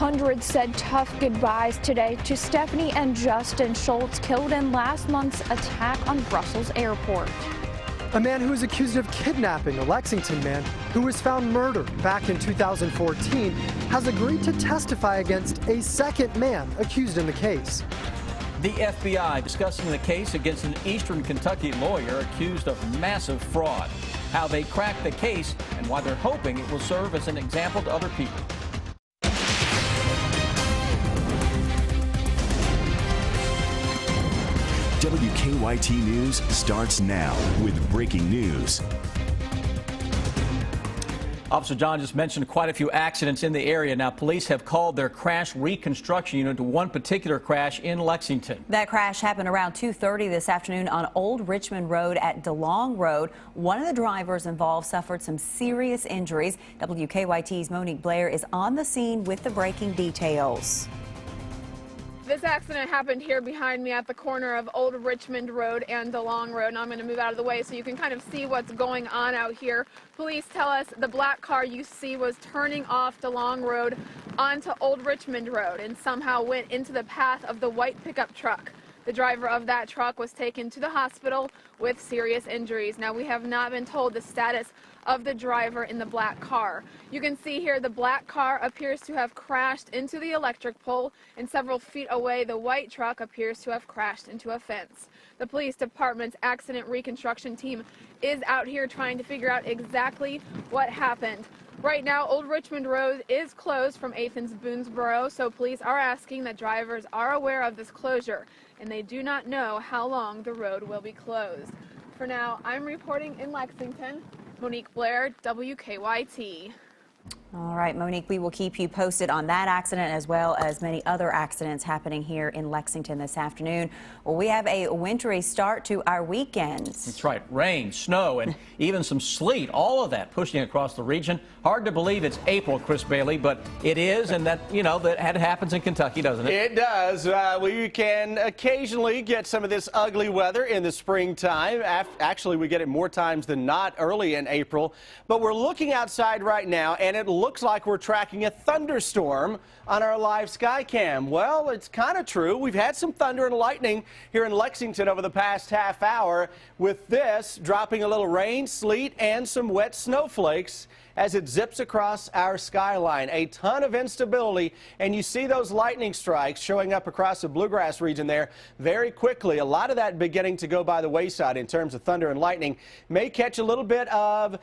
Hundreds said tough goodbyes today to Stephanie and Justin Schultz, killed in last month's attack on Brussels airport. A man who is accused of kidnapping a Lexington man who was found murdered back in 2014 has agreed to testify against a second man accused in the case. The FBI discussing the case against an Eastern Kentucky lawyer accused of massive fraud, how they cracked the case, and why they're hoping it will serve as an example to other people. WKYT News starts now with breaking news. Officer John just mentioned quite a few accidents in the area. Now, police have called their crash reconstruction unit to one particular crash in Lexington. That crash happened around 2:30 this afternoon on Old Richmond Road at DeLong Road. One of the drivers involved suffered some serious injuries. WKYT's Monique Blair is on the scene with the breaking details. This accident happened here behind me at the corner of Old Richmond Road and DeLong Road. Now I'm going to move out of the way so you can kind of see what's going on out here. Police tell us the black car you see was turning off DeLong Road onto Old Richmond Road and somehow went into the path of the white pickup truck. The driver of that truck was taken to the hospital with serious injuries. Now, we have not been told the status of the driver in the black car. You can see here the black car appears to have crashed into the electric pole, and several feet away the white truck appears to have crashed into a fence. The police department's accident reconstruction team is out here trying to figure out exactly what happened. Right now, Old Richmond Road is closed from Athens Boonesboro, so police are asking that drivers are aware of this closure, and they do not know how long the road will be closed. For now, I'm reporting in Lexington. Monique Blair, WKYT. All right, Monique, we will keep you posted on that accident as well as many other accidents happening here in Lexington this afternoon. Well, we have a wintry start to our weekends. That's right. Rain, snow, and even some sleet, all of that pushing across the region. Hard to believe it's April, Chris Bailey, but it is, and that, you know, that happens in Kentucky, doesn't it? It does. We can occasionally get some of this ugly weather in the springtime. Actually, we get it more times than not early in April. But we're looking outside right now, and it looks like we're tracking a thunderstorm on our live sky cam. Well, it's kind of true. We've had some thunder and lightning here in Lexington over the past half hour, with this dropping a little rain, sleet, and some wet snowflakes as it zips across our skyline. A ton of instability, and you see those lightning strikes showing up across the bluegrass region there very quickly. A lot of that beginning to go by the wayside in terms of thunder and lightning. May catch a little bit of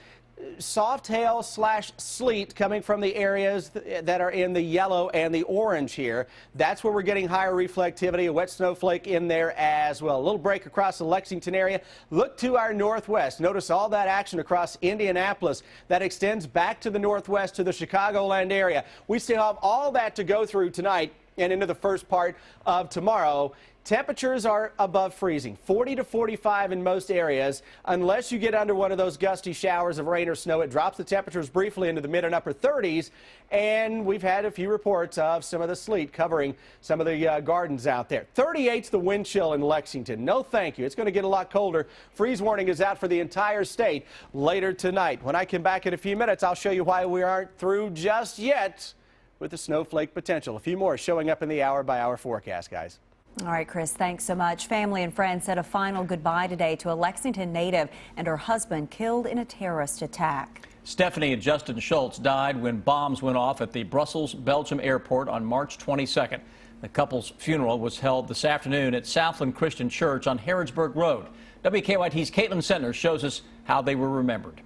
soft hail / sleet coming from the areas that are in the yellow and the orange here. That's where we're getting higher reflectivity, a wet snowflake in there as well. A little break across the Lexington area. Look to our northwest. Notice all that action across Indianapolis that extends back to the northwest to the Chicagoland area. We still have all that to go through tonight and into the first part of tomorrow. Temperatures are above freezing, 40 to 45 in most areas. Unless you get under one of those gusty showers of rain or snow, it drops the temperatures briefly into the mid and upper 30s. And we've had a few reports of some of the sleet covering some of the gardens out there. 38's the wind chill in Lexington. No thank you. It's going to get a lot colder. Freeze warning is out for the entire state later tonight. When I come back in a few minutes, I'll show you why we aren't through just yet with the snowflake potential. A few more showing up in the hour-by-hour forecast, guys. All right, Chris, thanks so much. Family and friends said a final goodbye today to a Lexington native and her husband killed in a terrorist attack. Stephanie and Justin Schultz died when bombs went off at the Brussels, Belgium airport on March 22nd. The couple's funeral was held this afternoon at Southland Christian Church on Harrodsburg Road. WKYT's Caitlin Sentner shows us how they were remembered.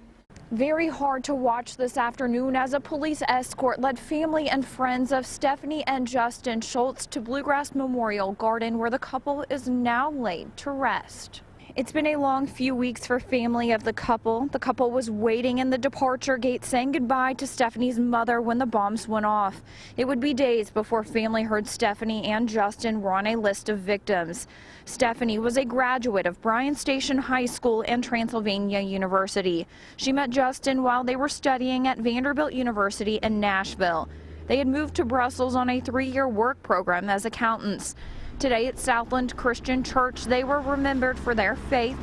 Very hard to watch this afternoon as a police escort led family and friends of Stephanie and Justin Schultz to Bluegrass Memorial Garden, where the couple is now laid to rest. It's been a long few weeks for family of the couple. The couple was waiting in the departure gate saying goodbye to Stephanie's mother when the bombs went off. It would be days before family heard Stephanie and Justin were on a list of victims. Stephanie was a graduate of Bryan Station High School and Transylvania University. She met Justin while they were studying at Vanderbilt University in Nashville. They had moved to Brussels on a 3-year work program as accountants. Today at Southland Christian Church, they were remembered for their faith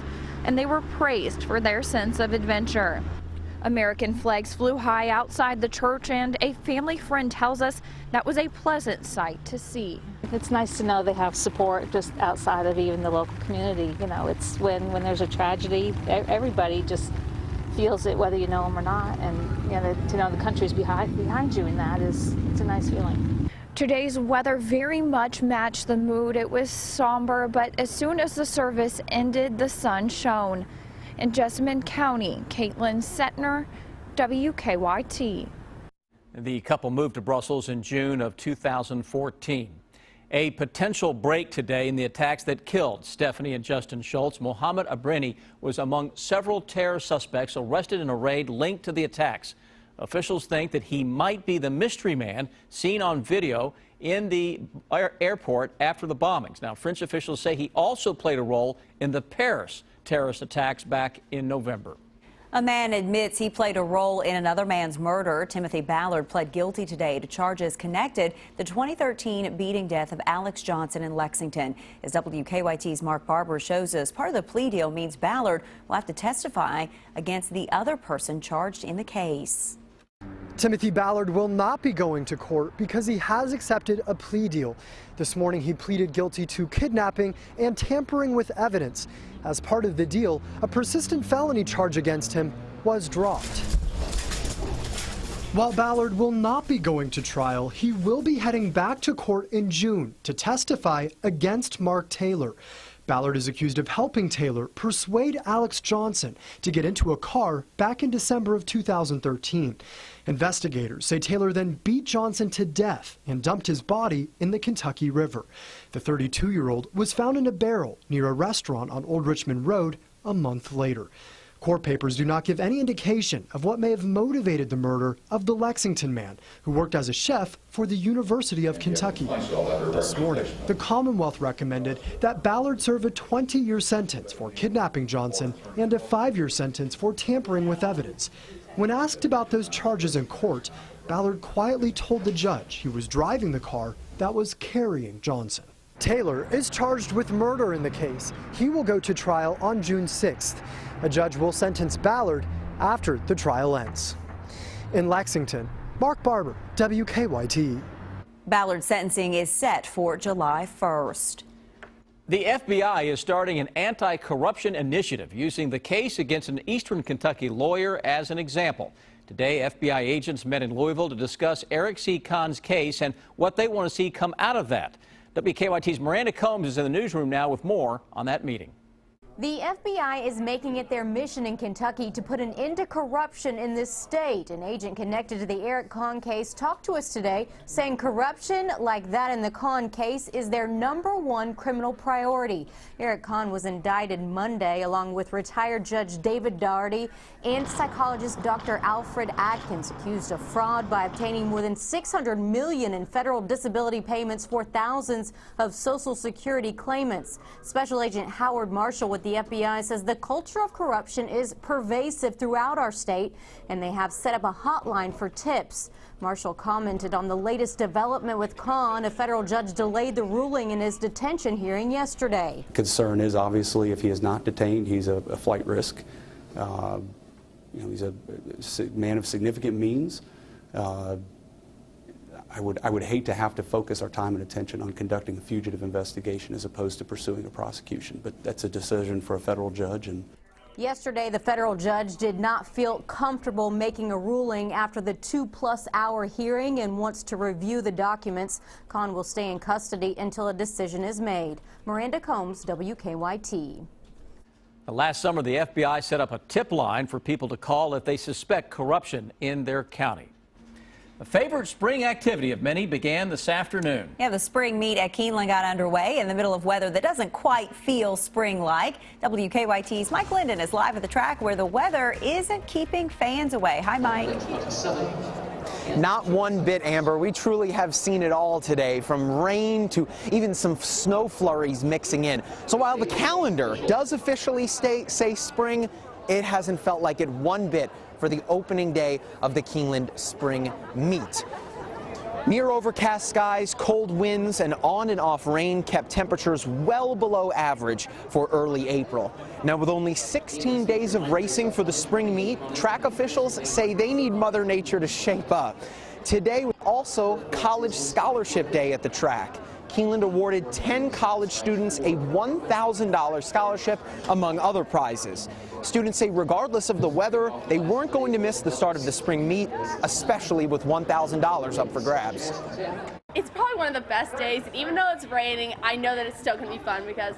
and they were praised for their sense of adventure. American flags flew high outside the church, and a family friend tells us that was a pleasant sight to see. It's nice to know they have support just outside of even the local community. You know, it's when there's a tragedy, everybody just feels it, whether you know them or not, and you know, to know the country's behind you in that it's a nice feeling. Today's weather very much matched the mood. It was somber, but as soon as the service ended, the sun shone. In Jessamine County, Caitlin Setner, WKYT. The couple moved to Brussels in June of 2014. A potential break today in the attacks that killed Stephanie and Justin Schultz. Mohammed Abrini was among several terror suspects arrested in a raid linked to the attacks. Officials think that he might be the mystery man seen on video in the airport after the bombings. Now, French officials say he also played a role in the Paris terrorist attacks back in November. A man admits he played a role in another man's murder. Timothy Ballard pled guilty today to charges connected the 2013 beating death of Alex Johnson in Lexington. As WKYT's Mark Barber shows us, part of the plea deal means Ballard will have to testify against the other person charged in the case. Timothy Ballard will not be going to court because he has accepted a plea deal. This morning he pleaded guilty to kidnapping and tampering with evidence. As part of the deal, a persistent felony charge against him was dropped. While Ballard will not be going to trial, he will be heading back to court in June to testify against Mark Taylor. Ballard is accused of helping Taylor persuade Alex Johnson to get into a car back in December of 2013. Investigators say Taylor then beat Johnson to death and dumped his body in the Kentucky River. The 32-year-old was found in a barrel near a restaurant on Old Richmond Road a month later. Court papers do not give any indication of what may have motivated the murder of the Lexington man who worked as a chef for the University of Kentucky. This morning, the Commonwealth recommended that Ballard serve a 20-year sentence for kidnapping Johnson and a 5-year sentence for tampering with evidence. When asked about those charges in court, Ballard quietly told the judge he was driving the car that was carrying Johnson. Taylor is charged with murder in the case. He will go to trial on June 6th. A judge will sentence Ballard after the trial ends. In Lexington, Mark Barber, WKYT. Ballard's sentencing is set for July 1st. The FBI is starting an anti-corruption initiative using the case against an Eastern Kentucky lawyer as an example. Today, FBI agents met in Louisville to discuss Eric C. Kahn's case and what they want to see come out of that. WKYT's Miranda Combs is in the newsroom now with more on that meeting. The FBI is making it their mission in Kentucky to put an end to corruption in this state. An agent connected to the Eric Kahn case talked to us today, saying corruption like that in the Kahn case is their #1 criminal priority. Eric Kahn was indicted Monday along with retired Judge David Daugherty and psychologist Dr. Alfred Atkins, accused of fraud by obtaining more than $600 million in federal disability payments for thousands of Social Security claimants. Special Agent Howard Marshall with the FBI says the culture of corruption is pervasive throughout our state, and they have set up a hotline for tips. Marshall commented on the latest development with Kahn. A federal judge delayed the ruling in his detention hearing yesterday. Concern is obviously if he is not detained, he's a flight risk. He's a man of significant means. I would hate to have to focus our time and attention on conducting a fugitive investigation as opposed to pursuing a prosecution, but that's a decision for a federal judge. And yesterday, the federal judge did not feel comfortable making a ruling after the 2+ hour hearing and wants to review the documents. Kahn will stay in custody until a decision is made. Miranda Combs, WKYT. Last summer, the FBI set up a tip line for people to call if they suspect corruption in their county. A favorite spring activity of many began this afternoon. Yeah, the spring meet at Keeneland got underway in the middle of weather that doesn't quite feel spring-like. WKYT's Mike Linden is live at the track where the weather isn't keeping fans away. Hi, Mike. Not one bit, Amber. We truly have seen it all today, from rain to even some snow flurries mixing in. So while the calendar does officially say spring, it hasn't felt like it one bit for the opening day of the Keeneland Spring Meet. Near overcast skies, cold winds, and on and off rain kept temperatures well below average for early April. Now, with only 16 days of racing for the spring meet, track officials say they need Mother Nature to shape up. Today was also College Scholarship Day at the track. Keeneland awarded 10 college students a $1,000 scholarship, among other prizes. Students say regardless of the weather, they weren't going to miss the start of the spring meet, especially with $1,000 up for grabs. It's probably one of the best days. Even though it's raining, I know that it's still going to be fun because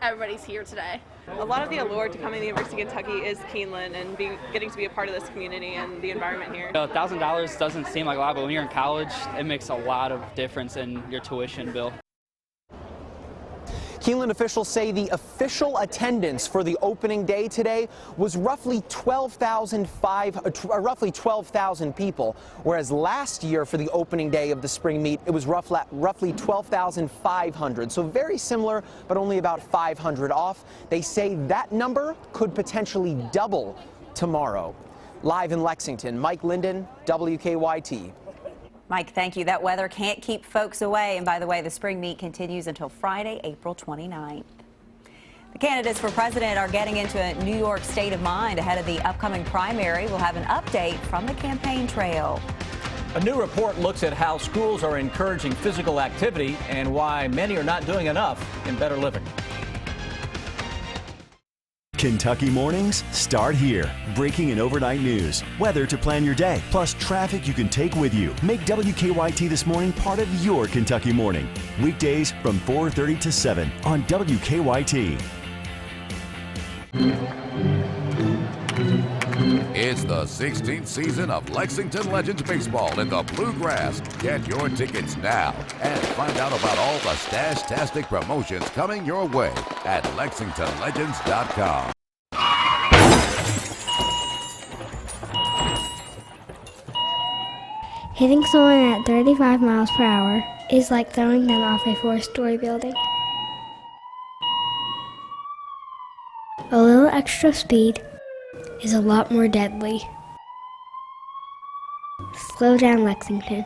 everybody's here today. A lot of the allure to coming to the University of Kentucky is Keeneland and getting to be a part of this community and the environment here. $1,000 doesn't seem like a lot, but when you're in college, it makes a lot of difference in your tuition bill. Keeneland officials say the official attendance for the opening day today was roughly 12,000 people, whereas last year for the opening day of the spring meet, it was roughly 12,500. So very similar, but only about 500 off. They say that number could potentially double tomorrow. Live in Lexington, Mike Linden, WKYT. Mike, thank you. That weather can't keep folks away. And by the way, the spring meet continues until Friday, April 29th. The candidates for president are getting into a New York state of mind ahead of the upcoming primary. We'll have an update from the campaign trail. A new report looks at how schools are encouraging physical activity and why many are not doing enough in better living. Kentucky mornings start here. Breaking and overnight news, weather to plan your day, plus traffic you can take with you. Make WKYT This Morning part of your Kentucky morning. Weekdays from 4:30 to 7 on WKYT. It's the 16th season of Lexington Legends Baseball in the Bluegrass. Get your tickets now and find out about all the stash-tastic promotions coming your way at LexingtonLegends.com. Hitting someone at 35 miles per hour is like throwing them off a 4-story building. A little extra speed is a lot more deadly. Slow down, Lexington.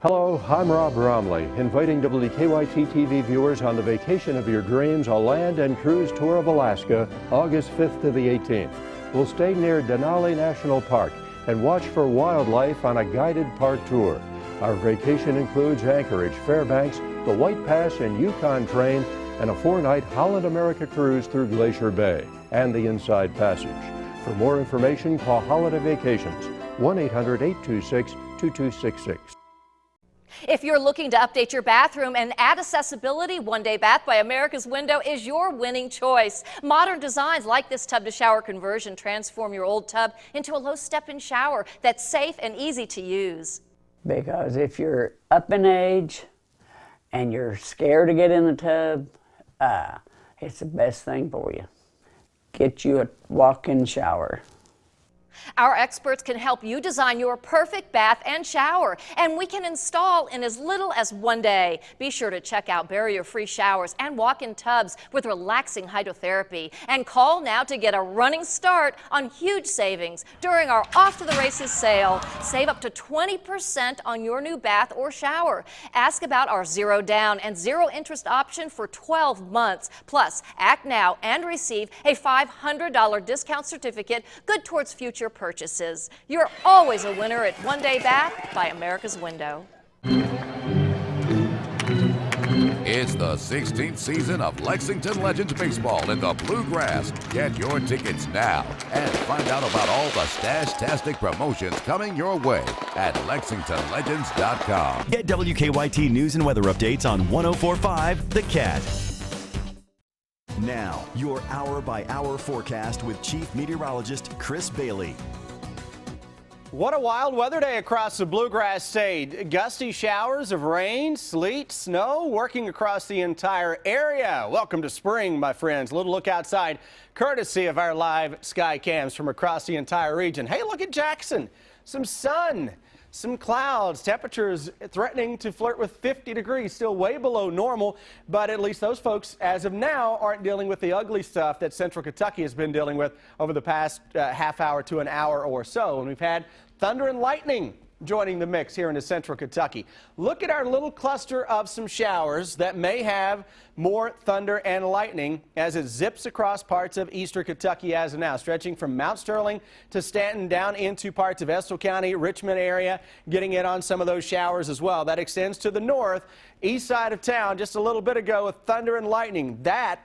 Hello, I'm Rob Bromley, inviting WKYT TV viewers on the vacation of your dreams, a land and cruise tour of Alaska, August 5th to the 18th. We'll stay near Denali National Park and watch for wildlife on a guided park tour. Our vacation includes Anchorage, Fairbanks, the White Pass and Yukon train, and a 4-night Holland America cruise through Glacier Bay and the Inside Passage. For more information, call Holiday Vacations, 1-800-826-2266. If you're looking to update your bathroom and add accessibility, One Day Bath by America's Window is your winning choice. Modern designs like this tub-to-shower conversion transform your old tub into a low step-in shower that's safe and easy to use. Because if you're up in age and you're scared to get in the tub, it's the best thing for you. Get you a walk-in shower. Our experts can help you design your perfect bath and shower, and we can install in as little as 1 day. Be sure to check out barrier-free showers and walk-in tubs with relaxing hydrotherapy. And call now to get a running start on huge savings during our Off to the Races sale. Save up to 20% on your new bath or shower. Ask about our zero down and zero interest option for 12 months. Plus, act now and receive a $500 discount certificate good towards future purchases. You're always a winner at One Day Bath by America's Window. It's the 16th season of Lexington Legends Baseball in the Bluegrass. Get your tickets now and find out about all the stash-tastic promotions coming your way at LexingtonLegends.com. Get WKYT news and weather updates on 104.5 The Cat. Now, your hour-by-hour forecast with Chief Meteorologist Chris Bailey. What a wild weather day across the Bluegrass state. Gusty showers of rain, sleet, snow working across the entire area. Welcome to spring, my friends. A little look outside, courtesy of our live sky cams from across the entire region. Hey, look at Jackson. Some sun. some clouds. Temperatures threatening to flirt with 50 degrees, still way below normal, but at least those folks, as of now, aren't dealing with the ugly stuff that Central Kentucky has been dealing with over the past half hour to an hour or so. And we've had thunder and lightning joining the mix here into Central Kentucky. Look at our little cluster of some showers that may have more thunder and lightning as it zips across parts of eastern Kentucky as of now, stretching from Mount Sterling to Stanton down into parts of Estill County, Richmond area, getting in on some of those showers as well. That extends to the north, east side of town just a little bit ago with thunder and lightning. That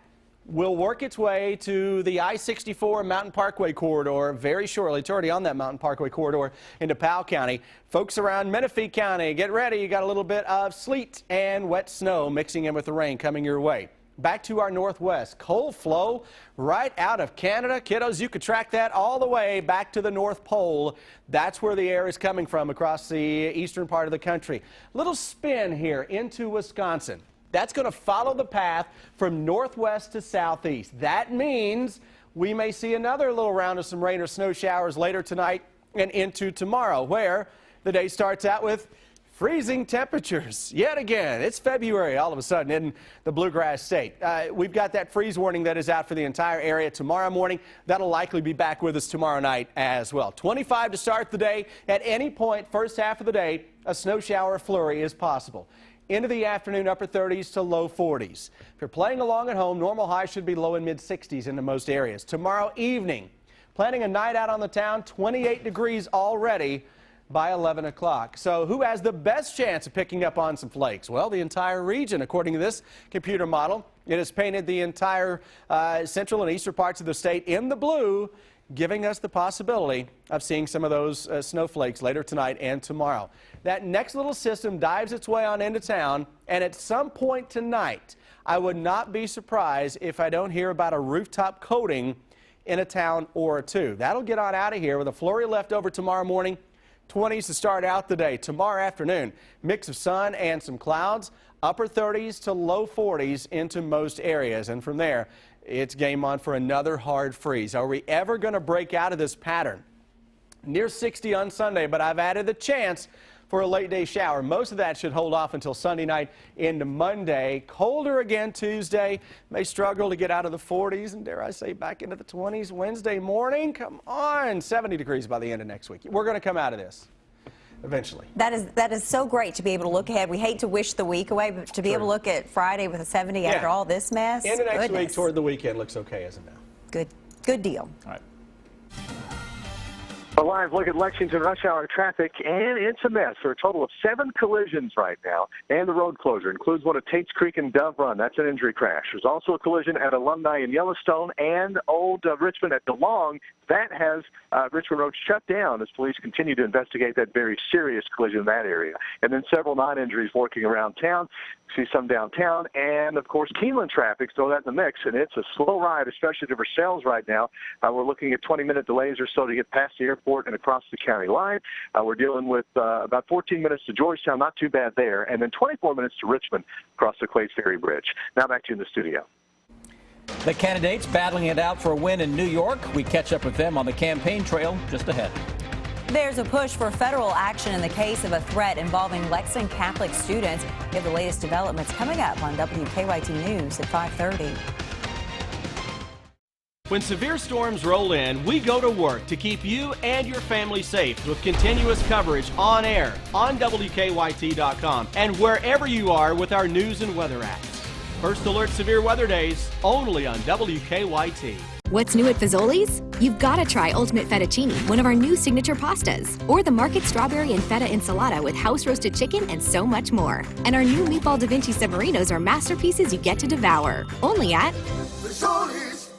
will work its way to the I-64 Mountain Parkway corridor very shortly. It's already on that Mountain Parkway corridor into Powell County. Folks around Menifee County, get ready. You got a little bit of sleet and wet snow mixing in with the rain coming your way. Back to our northwest, cold flow right out of Canada. Kiddos, you could track that all the way back to the North Pole. That's where the air is coming from across the eastern part of the country. Little spin here into Wisconsin. That's going to follow the path from northwest to southeast. That means we may see another little round of some rain or snow showers later tonight and into tomorrow, where the day starts out with freezing temperatures. Yet again, it's February all of a sudden in the Bluegrass State. We've got that freeze warning that is out for the entire area tomorrow morning. That'll likely be back with us tomorrow night as well. 25 to start the day. At any point, first half of the day, a snow shower flurry is possible. Into the afternoon, upper 30s to low 40s. If you're playing along at home, normal highs should be low and mid 60s into most areas. Tomorrow evening, planning a night out on the town, 28 degrees already by 11 o'clock. So who has the best chance of picking up on some flakes? Well, the entire region, according to this computer model. It has painted the entire central and eastern parts of the state in the blue, giving us the possibility of seeing some of those snowflakes later tonight and tomorrow. That next little system dives its way on into town, and at some point tonight, I would not be surprised if I don't hear about a rooftop coating in a town or two. That'll get on out of here with a flurry left over tomorrow morning, 20s to start out the day. Tomorrow afternoon, mix of sun and some clouds, upper 30s to low 40s into most areas, and from there, it's game on for another hard freeze. Are we ever going to break out of this pattern? Near 60 on Sunday, but I've added the chance for a late day shower. Most of that should hold off until Sunday night into Monday. Colder again Tuesday. May struggle to get out of the 40s and, dare I say, back into the 20s. Wednesday morning, come on, 70 degrees by the end of next week. We're going to come out of this eventually. That is so great to be able to look ahead. We hate to wish the week away, but to be able to look at Friday with a 70 after all this mess. Into next week toward the weekend looks okay as of now. Good deal. All right. A live look at Lexington rush hour traffic, and it's a mess. There are a total of 7 collisions right now, and the road closure includes one at Tate's Creek and Dove Run. That's an injury crash. There's also a collision at Alumni in Yellowstone and Old Richmond at DeLong. That has Richmond Road shut down as police continue to investigate that very serious collision in that area. And then several non-injuries working around town. See some downtown, and of course Keeneland traffic, throw that in the mix, and it's a slow ride, especially to Versailles right now. We're looking at 20-minute delays or so to get past the airport and across the county line. We're dealing with about 14 minutes to Georgetown, not too bad there, and then 24 minutes to Richmond across the Clays Ferry Bridge. Now back to you in the studio. The candidates battling it out for a win in New York. We catch up with them on the campaign trail just ahead. There's a push for federal action in the case of a threat involving Lexington Catholic students. We have the latest developments coming up on WKYT News at 5:30. When severe storms roll in, we go to work to keep you and your family safe with continuous coverage on air, on WKYT.com, and wherever you are with our news and weather apps. First Alert Severe Weather Days, only on WKYT. What's new at Fazoli's? You've got to try Ultimate Fettuccine, one of our new signature pastas, or the Market Strawberry and Feta Ensalada with house-roasted chicken and so much more. And our new Meatball Da Vinci Severinos are masterpieces you get to devour. Only at Fazoli's.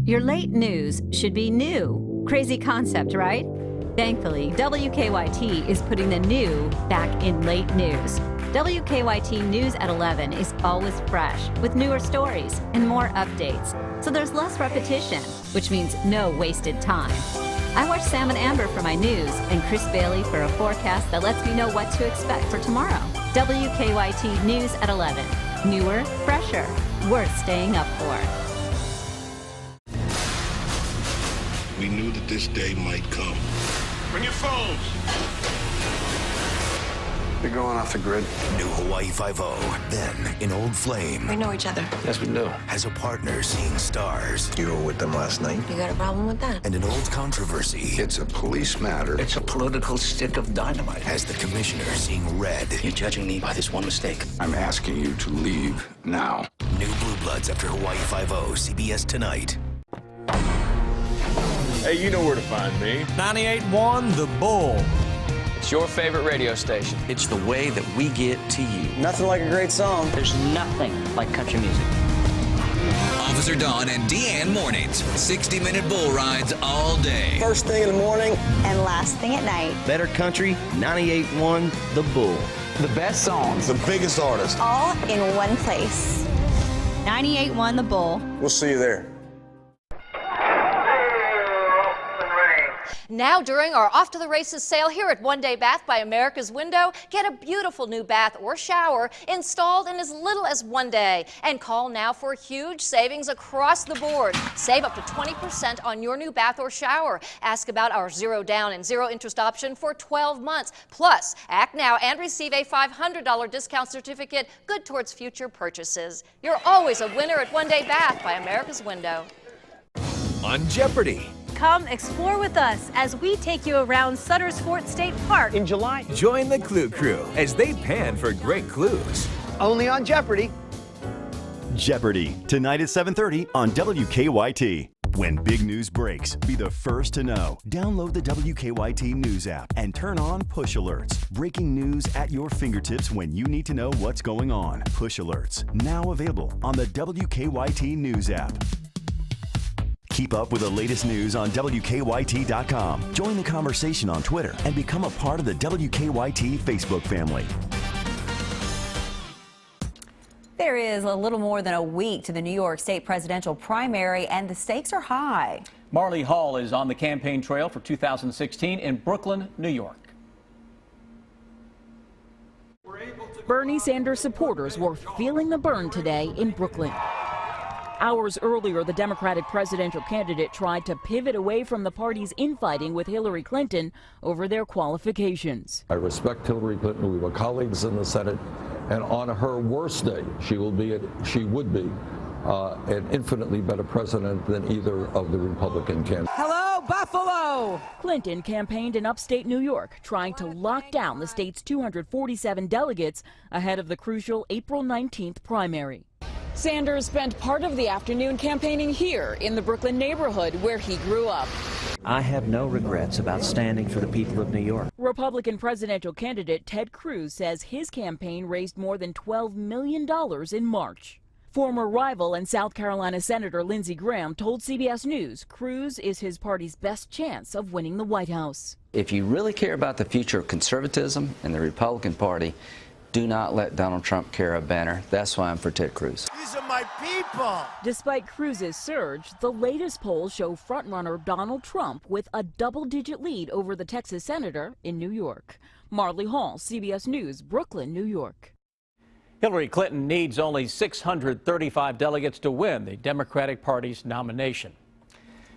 Your late news should be new. Crazy concept, right? Thankfully, WKYT is putting the new back in late news. WKYT News at 11 is always fresh, with newer stories and more updates. So there's less repetition, which means no wasted time. I watch Sam and Amber for my news and Chris Bailey for a forecast that lets me know what to expect for tomorrow. WKYT News at 11. Newer, fresher, worth staying up for. We knew that this day might come. Bring your phones. You're going off the grid. New Hawaii 5-0. Then, in Old Flame. We know each other. Yes, we do. Has a partner seeing stars. You were with them last night? You got a problem with that? And an old controversy. It's a police matter. It's a political stick of dynamite. Has the commissioner seeing red. You're judging me by this one mistake. I'm asking you to leave now. New Blue Bloods after Hawaii 5-0. CBS tonight. Hey, you know where to find me. 98.1 The Bull. It's your favorite radio station. It's the way that we get to you. Nothing like a great song. There's nothing like country music. Officer Dawn and Deanne mornings. 60-minute bull rides all day. First thing in the morning and last thing at night. Better country, 98.1 The Bull. The best songs. The biggest artists. All in one place. 98.1 The Bull. We'll see you there. Now during our Off to the Races sale here at One Day Bath by America's Window, get a beautiful new bath or shower installed in as little as 1 day. And call now for huge savings across the board. Save up to 20% on your new bath or shower. Ask about our 0 down and 0 interest option for 12 months. Plus, act now and receive a $500 discount certificate good towards future purchases. You're always a winner at One Day Bath by America's Window. On Jeopardy! Come explore with us as we take you around Sutter's Fort State Park in July. Join the Clue Crew as they pan for great clues. Only on Jeopardy! Jeopardy! Tonight at 7:30 on WKYT. When big news breaks, be the first to know. Download the WKYT News app and turn on push alerts. Breaking news at your fingertips when you need to know what's going on. Push alerts, now available on the WKYT News app. Keep up with the latest news on WKYT.com. Join the conversation on Twitter and become a part of the WKYT Facebook family. There is a little more than a week to the New York State presidential primary, and the stakes are high. Marley Hall is on the campaign trail for 2016 in Brooklyn, New York. Bernie Sanders supporters were feeling the burn today in Brooklyn. Hours earlier, the Democratic presidential candidate tried to pivot away from the party's infighting with Hillary Clinton over their qualifications. I respect Hillary Clinton. We were colleagues in the Senate, and on her worst day, she would be an infinitely better president than either of the Republican candidates. Hello, Buffalo! Clinton campaigned in upstate New York, trying to lock down the state's 247 delegates ahead of the crucial April 19th primary. Sanders spent part of the afternoon campaigning here in the Brooklyn neighborhood where he grew up. I have no regrets about standing for the people of New York. Republican presidential candidate Ted Cruz says his campaign raised more than $12 million in March. Former rival and South Carolina Senator Lindsey Graham told CBS News Cruz is his party's best chance of winning the White House. If you really care about the future of conservatism and the Republican Party, do not let Donald Trump carry a banner. That's why I'm for Ted Cruz. These are my people. Despite Cruz's surge, the latest polls show frontrunner Donald Trump with a double-digit lead over the Texas senator in New York. Marley Hall, CBS News, Brooklyn, New York. Hillary Clinton needs only 635 delegates to win the Democratic Party's nomination.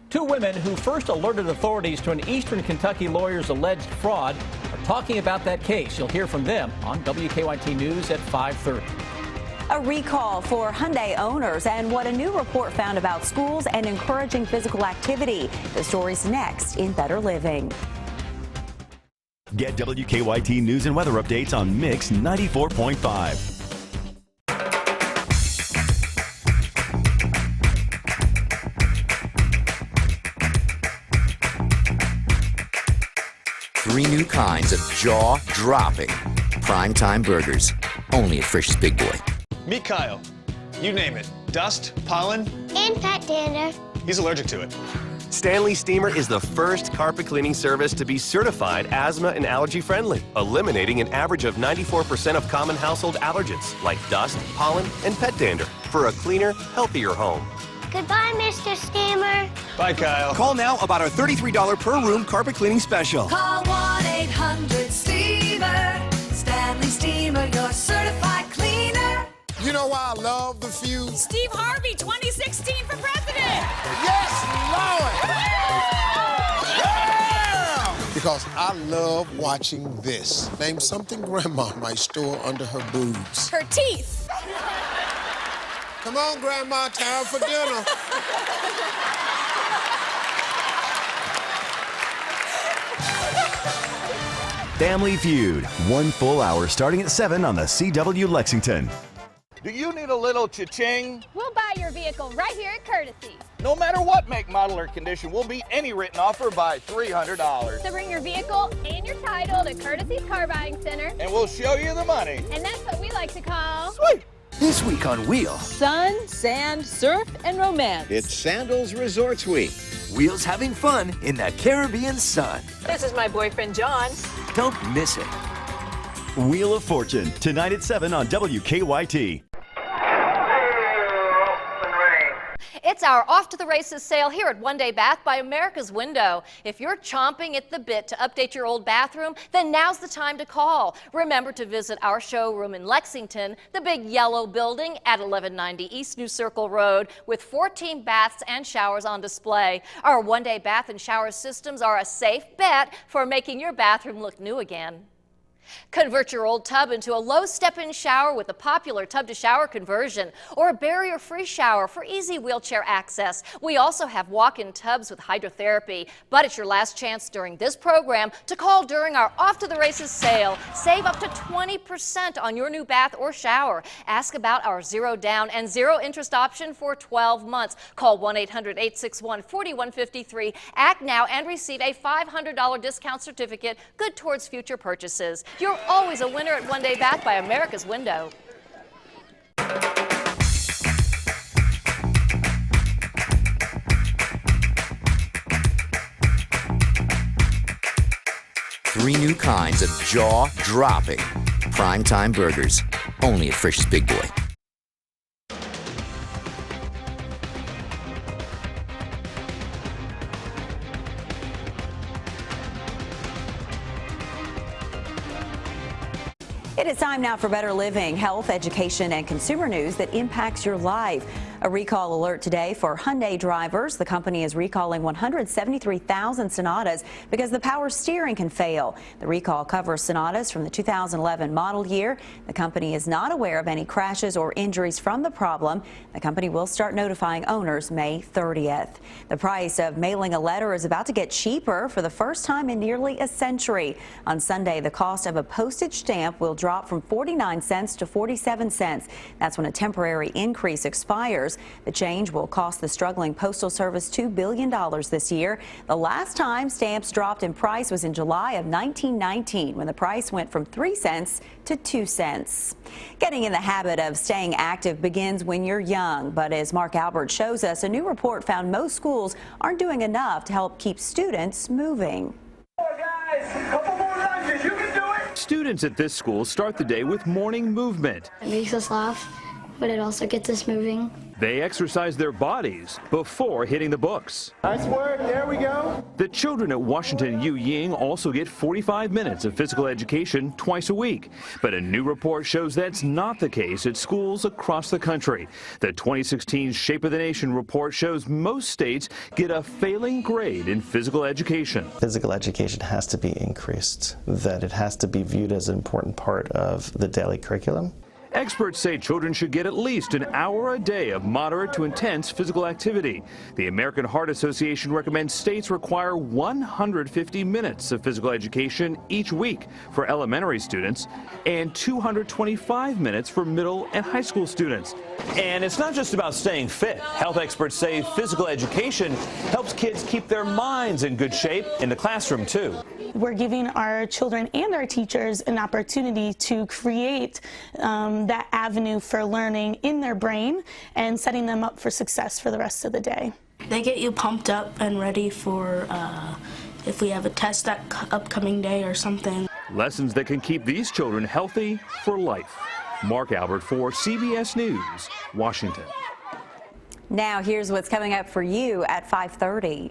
Two women who first alerted authorities to an Eastern Kentucky lawyer's alleged fraud are talking about that case. You'll hear from them on WKYT News at 5:30. A recall for Hyundai owners and what a new report found about schools and encouraging physical activity. The story's next in Better Living. Get WKYT News and weather updates on Mix 94.5. Three new kinds of jaw-dropping primetime burgers, only at Frisch's Big Boy. Meet Kyle. You name it. Dust, pollen, and pet dander. He's allergic to it. Stanley Steamer is the first carpet cleaning service to be certified asthma and allergy friendly, eliminating an average of 94% of common household allergens like dust, pollen, and pet dander for a cleaner, healthier home. Goodbye, Mr. Steamer. Bye, Kyle. Call now about our $33 per room carpet cleaning special. Call 1-800-STEAMER. Stanley Steamer, your certified cleaner. You know why I love the feud? Steve Harvey, 2016 for president. Yes, Lord. Yeah! because I love watching this. Name something Grandma might store under her boobs. Her teeth. Come on, Grandma, time for dinner. Family Feud, 1 full hour starting at 7 on the CW Lexington. Do you need a little cha-ching? We'll buy your vehicle right here at Courtesy. No matter what make, model, or condition, we'll beat any written offer by $300. So bring your vehicle and your title to Courtesy's Car Buying Center. And we'll show you the money. And that's what we like to call... Sweet! This week on Wheel. Sun, sand, surf, and romance. It's Sandals Resorts Week. Wheel's having fun in the Caribbean sun. This is my boyfriend, John. Don't miss it. Wheel of Fortune, tonight at 7 on WKYT. It's our Off to the Races sale here at One Day Bath by America's Window. If you're chomping at the bit to update your old bathroom, then now's the time to call. Remember to visit our showroom in Lexington, the big yellow building at 1190 East New Circle Road, with 14 baths and showers on display. Our One Day Bath and Shower systems are a safe bet for making your bathroom look new again. Convert your old tub into a low step-in shower with the popular tub-to-shower conversion, or a barrier-free shower for easy wheelchair access. We also have walk-in tubs with hydrotherapy, but it's your last chance during this program to call during our Off to the Races sale. Save up to 20% on your new bath or shower. Ask about our zero down and zero interest option for 12 months. Call 1-800-861-4153. Act now and receive a $500 discount certificate good towards future purchases. You're always a winner at One Day Bath by America's Window. Three new kinds of jaw-dropping primetime burgers, only at Frisch's Big Boy. It is time now for Better Living, health, education, and consumer news that impacts your life. A recall alert today for Hyundai drivers. The company is recalling 173,000 Sonatas because the power steering can fail. The recall covers Sonatas from the 2011 model year. The company is not aware of any crashes or injuries from the problem. The company will start notifying owners May 30th. The price of mailing a letter is about to get cheaper for the first time in nearly a century. On Sunday, the cost of a postage stamp will drop from 49 cents to 47 cents. That's when a temporary increase expires. The change will cost the struggling Postal Service $2 billion this year. The last time stamps dropped in price was in July of 1919, when the price went from 3 cents to 2 cents. Getting in the habit of staying active begins when you're young, but as Mark Albert shows us, a new report found most schools aren't doing enough to help keep students moving. Students at this school start the day with morning movement. It makes us laugh, but it also gets us moving. They exercise their bodies before hitting the books. Nice work, there we go. The children at Washington U Ying also get 45 minutes of physical education twice a week. But a new report shows that's not the case at schools across the country. The 2016 Shape of the Nation report shows most states get a failing grade in physical education. Physical education has to be increased, that it has to be viewed as an important part of the daily curriculum. Experts say children should get at least an hour a day of moderate to intense physical activity. The American Heart Association recommends states require 150 minutes of physical education each week for elementary students and 225 minutes for middle and high school students. And it's not just about staying fit. Health experts say physical education helps kids keep their minds in good shape in the classroom, too. We're giving our children and our teachers an opportunity to create that avenue for learning in their brain and setting them up for success for the rest of the day. They get you pumped up and ready for if we have a test that upcoming day or something. Lessons that can keep these children healthy for life. Mark Albert for CBS News, Washington. Now here's what's coming up for you at 5:30.